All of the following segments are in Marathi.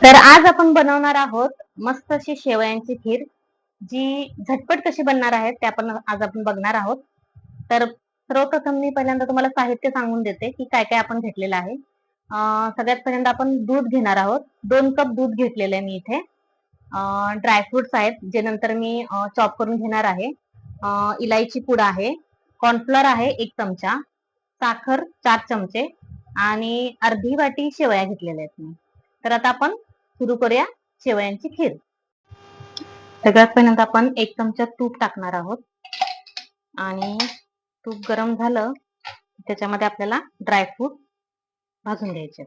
तर आज आपण बनवणार आहोत मस्त अशी शेवयांची खीर, जी झटपट कशी बनणार आहे ते आज आपण बघणार आहोत. तर सर्वप्रथम मी पहिल्यांदा तुम्हाला साहित्य सांगून देते की काय काय आपण घेतलेलं आहे. सगळ्यात पहिल्यांदा आपण दूध घेणार आहोत. 2 कप दूध घेतलेलं आहे मी इथे. ड्रायफ्रुट्स आहेत जे नंतर मी चॉप करून घेणार आहे. इलायची पूड आहे, कॉर्नफ्लोअर आहे 1 चमचा, साखर 4 चमचे आणि अर्धी वाटी शेवया घेतलेल्या आहेत मी. तर आता आपण सुरू करूया शेवयांची खीर. सगळ्यात पहिल्यांदा आपण 1 चमचा तूप टाकणार आहोत आणि तूप गरम झालं त्याच्यामध्ये आपल्याला ड्रायफ्रूट भाजून घ्यायचे.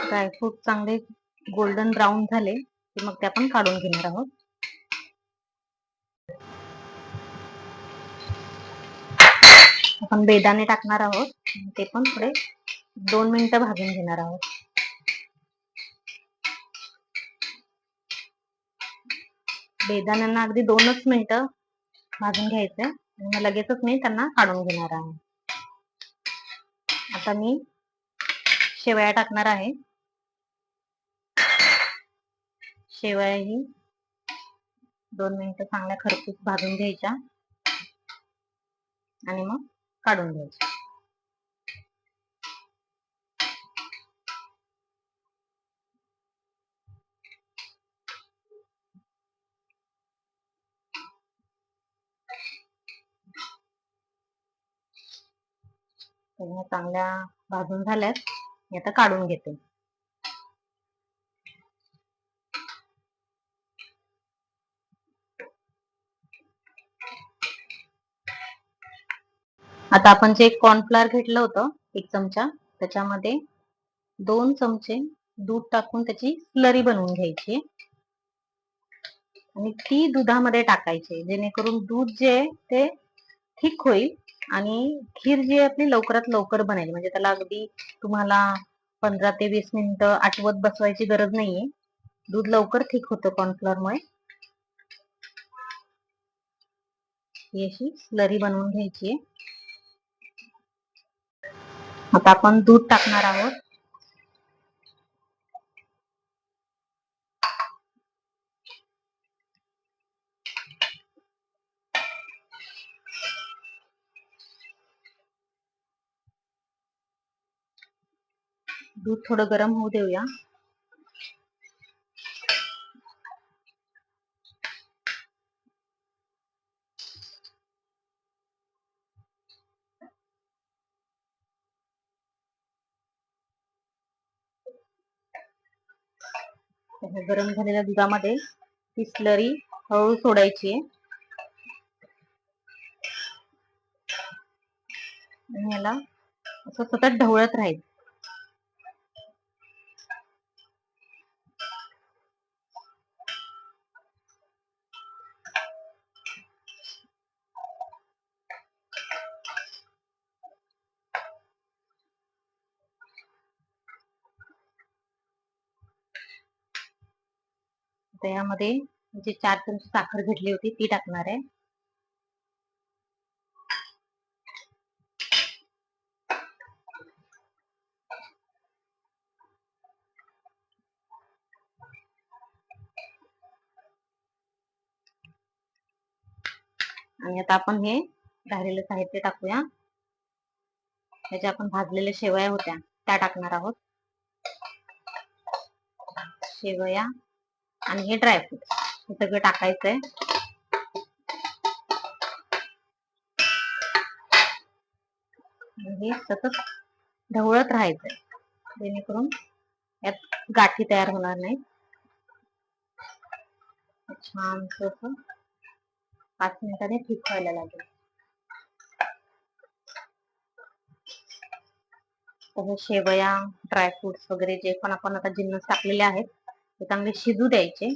ड्रायफ्रूट चांगले गोल्डन ब्राऊन झाले की मग ते आपण काढून घेणार आहोत. आपण बेदाणे टाकणार आहोत, ते पण थोडे 2 मिनिटं भाजून घेणार आहोत. बेदाण्यांना अगदी 2च मिनिटं भाजून घ्यायचंय आणि मग लगेचच मी त्यांना काढून घेणार आहे. आता मी शेवया टाकणार आहे. शेवयाही 2 मिनिटं चांगल्या खरपूस भाजून घ्यायच्या आणि मग काढून घ्यायच्या. चांगल्या भाजून झाल्यात, मी आता काढून घेते. आता आपण जे कॉर्नफ्लोअर घेतलं होतं 1 चमचा, त्याच्यामध्ये 2 चमचे दूध टाकून त्याची स्लरी बनवून घ्यायची आणि ती दुधामध्ये टाकायची, जेणेकरून दूध जे आहे ते थिक होईल आणि खीर जी आहे आपली लवकरात लवकर बनेल. म्हणजे त्याला अगदी तुम्हाला 15 ते 20 मिनिटं आटवत बसवायची गरज नाहीये. दूध लवकर थिक होतं कॉर्नफ्लोअरमुळे. ही अशी स्लरी बनवून घ्यायची. आता आपण दूध टाकणार आहोत. दूध थोडं गरम होऊ देऊया. गरम झालेल्या दुधामध्ये ती स्लरी हळू सोडायची आणि याला असं सतत ढवळत राहायचं. त्यामध्ये जे 4 चमचे साखर घेतली होती ती टाकणार आहे. आणि आता आपण हे राहिलेलं साहित्य टाकूया. त्याच्या आपण भाजलेल्या शेवया होत्या त्या टाकणार आहोत. शेवया आणि हे ड्रायफ्रूट हे सगळं टाकायचंय. हे सतत ढवळत राहायचंय, जेणेकरून यात गाठी तयार होणार नाही. छान 5 मिनिटांनी ठीक व्हायला लागेल. तर शेवया, ड्रायफ्रुट्स वगैरे जे पण आपण आता जिन्नस टाकलेले आहेत ते चांगले शिजू द्यायचे.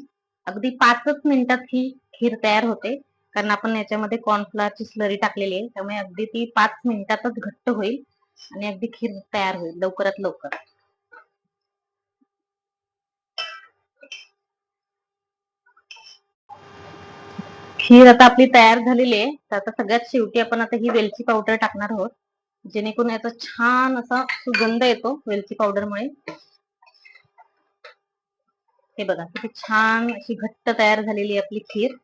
अगदी 5च मिनिटात ही खीर तयार होते, कारण आपण याच्यामध्ये कॉर्नफ्लोअरची स्लरी टाकलेली आहे. त्यामुळे अगदी ती 5 मिनिटातच घट्ट होईल आणि अगदी खीर तयार होईल लवकरात लवकर. खीर आता आपली तयार झालेली आहे. तर आता सगळ्यात शेवटी आपण आता ही वेलची पावडर टाकणार आहोत, जेणेकरून याचा छान असा सुगंध येतो वेलची पावडरमुळे. हे बघा किती छान अशी घट्ट तयार झालेली आहे आपली खीर.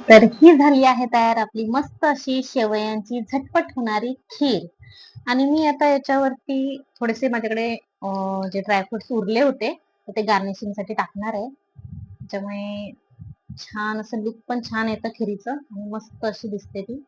तर ही झाली आहे तयार आपली मस्त अशी शेवयांची झटपट होणारी खीर. आणि मी आता याच्यावरती थोडेसे माझ्याकडे जे ड्रायफ्रुट्स उरले होते ते गार्निशिंग साठी टाकणार आहे. त्याच्यामुळे छान असं लुक पण छान येतं खिरीचं आणि मस्त अशी दिसते ती.